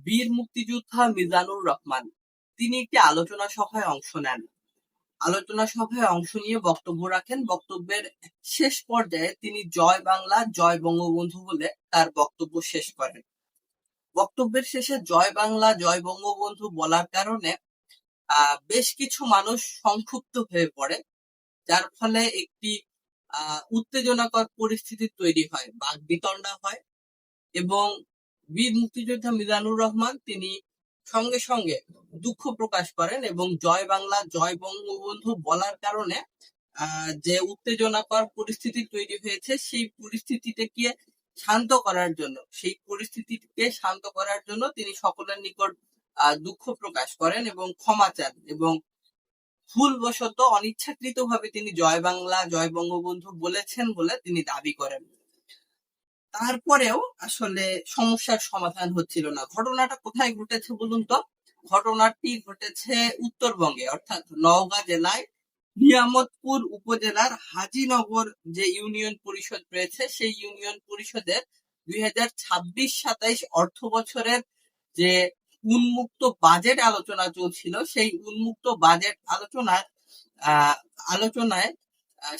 বীর মুক্তিযোদ্ধা মিজানুর রহমান তিনি একটি আলোচনা সভায় অংশ নেন। আলোচনা সভায় অংশ নিয়ে বক্তব্য রাখেন। বক্তব্যের শেষ পর্যায়ে তিনি জয় বাংলা জয় বঙ্গবন্ধু বলে তার বক্তব্য শেষ করেন। বক্তব্যের শেষে জয় বাংলা জয় বঙ্গবন্ধু বলার কারণে বেশ কিছু মানুষ সংক্ষুব্ধ হয়ে পড়ে, যার ফলে একটি উত্তেজনাকর পরিস্থিতি তৈরি হয়, বাকবিতণ্ডা হয় এবং বীর মুক্তিযোদ্ধা মিজানুর রহমান তিনি সঙ্গে সঙ্গে দুঃখ প্রকাশ করেন এবং জয় বাংলা জয় বঙ্গবন্ধু বলার কারণে যে উত্তেজনাকর পরিস্থিতি তৈরি হয়েছে সেই পরিস্থিতিকে শান্ত করার জন্য তিনি সকলের নিকট দুঃখ প্রকাশ করেন এবং ক্ষমা চান এবং ভুলবশত অনিচ্ছাকৃতভাবে তিনি জয় বাংলা জয় বঙ্গবন্ধু বলেছেন বলে তিনি দাবি করেন। তারপরেও আসলে সমস্যার সমাধান হচ্ছিল না। ঘটনাটা কোথায় ঘটেছে বলুন তো? ঘটনাটি ঘটেছে উত্তরবঙ্গে, অর্থাৎ নওগাঁ জেলায় নিয়ামতপুর উপজেলার হাজীনগর যে ইউনিয়ন পরিষদ রয়েছে, সেই ইউনিয়ন পরিষদের 2026-27 অর্থ বছরের যে উন্মুক্ত বাজেট আলোচনা চলছিল, সেই উন্মুক্ত বাজেট আলোচনায়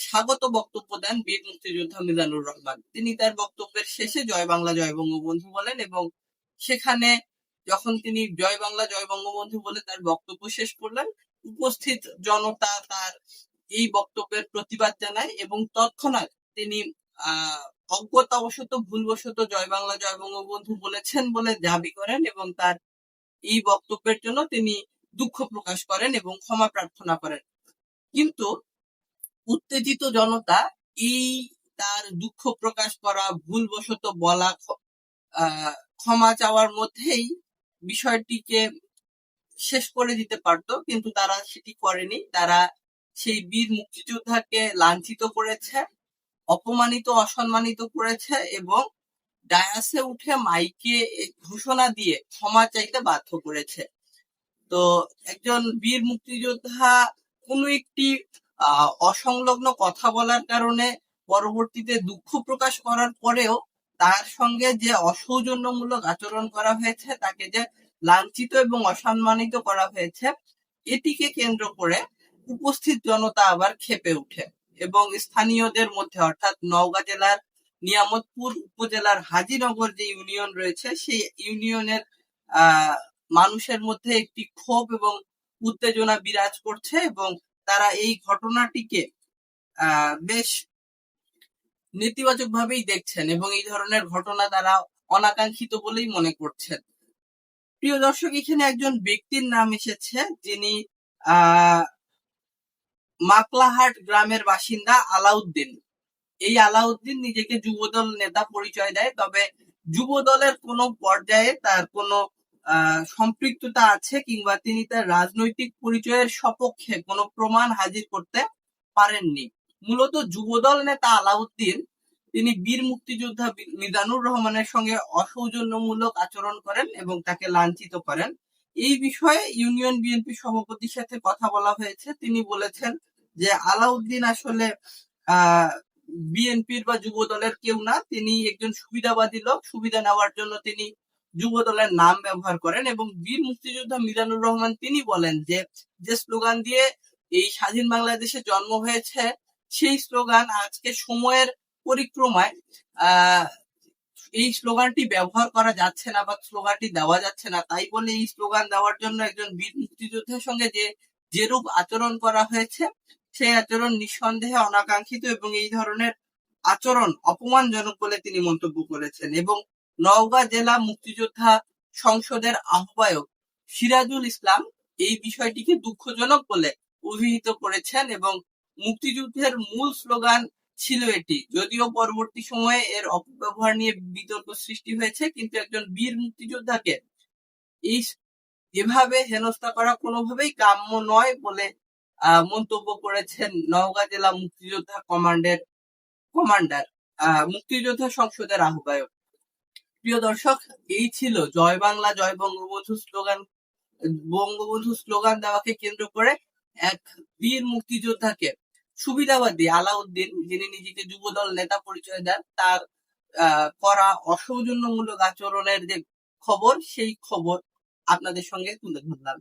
স্বাগত বক্তব্য দেন বীর মুক্তিযোদ্ধা মিজানুর রহমান। তিনি তার বক্তব্যের শেষে জয় বাংলা জয় বঙ্গবন্ধু বলেন এবং সেখানে যখন তিনি জয় বাংলা জয় বঙ্গবন্ধু বলে তার বক্তব্য শেষ করলেন, উপস্থিত জনতা তার এই বক্তব্যের প্রতিবাদ জানায় এবং তৎক্ষণাৎ তিনি অজ্ঞতাবশত ভুলবশত জয় বাংলা জয় বঙ্গবন্ধু বলেছেন বলে দাবি করেন এবং তার এই বক্তব্যের জন্য তিনি দুঃখ প্রকাশ করেন এবং ক্ষমা প্রার্থনা করেন। কিন্তু উত্তেজিত জনতা এই তার দুঃখ প্রকাশ করা, ভুলবশত বলা, ক্ষমা চাওয়ার মধ্যেই বিষয়টিকে শেষ করে দিতে পারতো, কিন্তু তারা সেটি করেনি। তারা সেই বীর মুক্তিযোদ্ধাকে লাঞ্ছিত করেছে, অপমানিত অসম্মানিত করেছে এবং ডায়াসে উঠে মাইকে ঘোষণা দিয়ে ক্ষমা চাইতে বাধ্য করেছে। তো একজন বীর মুক্তিযোদ্ধা কোনো একটি অসংলগ্ন কথা বলার কারণে পরবর্তীতে দুঃখ প্রকাশ করার পরেও তার সঙ্গে যে অসৌজন্যমূলক আচরণ করা হয়েছে, তাকে যে লাঞ্ছিত এবং অসম্মানিত করা হয়েছে, এটিকে কেন্দ্র করে উপস্থিত জনতা আবার ক্ষেপে ওঠে এবং স্থানীয়দের মধ্যে, অর্থাৎ নওগাঁ জেলার নিয়ামতপুর উপজেলার হাজীনগর যে ইউনিয়ন রয়েছে, সেই ইউনিয়নের মানুষের মধ্যে একটি ক্ষোভ এবং উত্তেজনা বিরাজ করছে এবং তারা এই ঘটনাটিকে বেশ নেতিবাচক ভাবেই দেখছেন এবং এই ধরনের ঘটনা তারা অনাকাঙ্ক্ষিত বলেই মনে করছেন। প্রিয় দর্শক, এখানে একজন ব্যক্তির নাম এসেছে যিনি মাকলাহাট গ্রামের বাসিন্দা আলাউদ্দিন। এই আলাউদ্দিন নিজেকে যুবদল নেতা পরিচয় দেয়, তবে যুবদলের কোনো পর্যায়ে তার কোনো সম্পৃক্ততা আছে কিংবা তিনি তার রাজনৈতিক পরিচয়ের সপক্ষে কোনো প্রমাণ হাজির করতে পারেননি। মূলত যুবদল নেতা আলাউদ্দিন তিনি বীর মুক্তিযোদ্ধা মিজানুর রহমানের সঙ্গে অসৌজন্যমূলক আচরণ করেন এবং তাকে লাঞ্ছিত করেন। এই বিষয়ে ইউনিয়ন বিএনপি সভাপতির সাথে কথা বলা হয়েছে। তিনি বলেছেন যে আলাউদ্দিন আসলে বিএনপির বা যুব দলের কেউ না, তিনি একজন সুবিধাবাদী লোক। সুবিধা নেওয়ার জন্য তিনি যুব দলের নাম ব্যবহার করেন এবং বীর মুক্তিযোদ্ধা মিজানুর রহমান তিনি বলেন যে স্লোগান দিয়ে এই স্বাধীন বাংলাদেশে জন্ম হয়েছে, সেই স্লোগান আজকে সময়ের পরিক্রমায় এই স্লোগানটি ব্যবহার করা যাচ্ছে না বা স্লোগানটি দেওয়া যাচ্ছে না। তাই বলে এই স্লোগান দেওয়ার জন্য একজন বীর মুক্তিযোদ্ধার সঙ্গে যেরূপ আচরণ করা হয়েছে, সেই আচরণ নিঃসন্দেহে অনাকাঙ্ক্ষিত এবং এই ধরনের আচরণ অপমানজনক বলে তিনি মন্তব্য করেছেন। এবং নওগাঁ জেলা মুক্তিযোদ্ধা সংসদের আহ্বায়ক সিরাজুল ইসলাম এই বিষয়টিকে দুঃখজনক বলে অভিহিত করেছেন এবং মুক্তিযুদ্ধের মূল স্লোগান ছিল এটি। যদিও পরবর্তী সময়ে এর অপব্যবহার নিয়ে বিতর্ক সৃষ্টি হয়েছে, কিন্তু একজন বীর মুক্তিযোদ্ধাকে এভাবে হেনস্থা করা কোনোভাবেই কাম্য নয় বলে মন্তব্য করেছেন নওগাঁ জেলা মুক্তিযোদ্ধা কমান্ডার মুক্তিযোদ্ধা সংসদের আহ্বায়ক। প্রিয় দর্শক, এই ছিল জয় বাংলা জয় বঙ্গবন্ধু স্লোগান দেওয়াকে কেন্দ্র করে এক বীর মুক্তিযোদ্ধাকে সুবিধাবাদী আলাউদ্দিন, যিনি নিজেকে যুবদল নেতা পরিচয় দেন, তার করা অসৌজন্যমূলক আচরণের যে খবর সেই খবর আপনাদের সঙ্গে তুলে ধরলাম।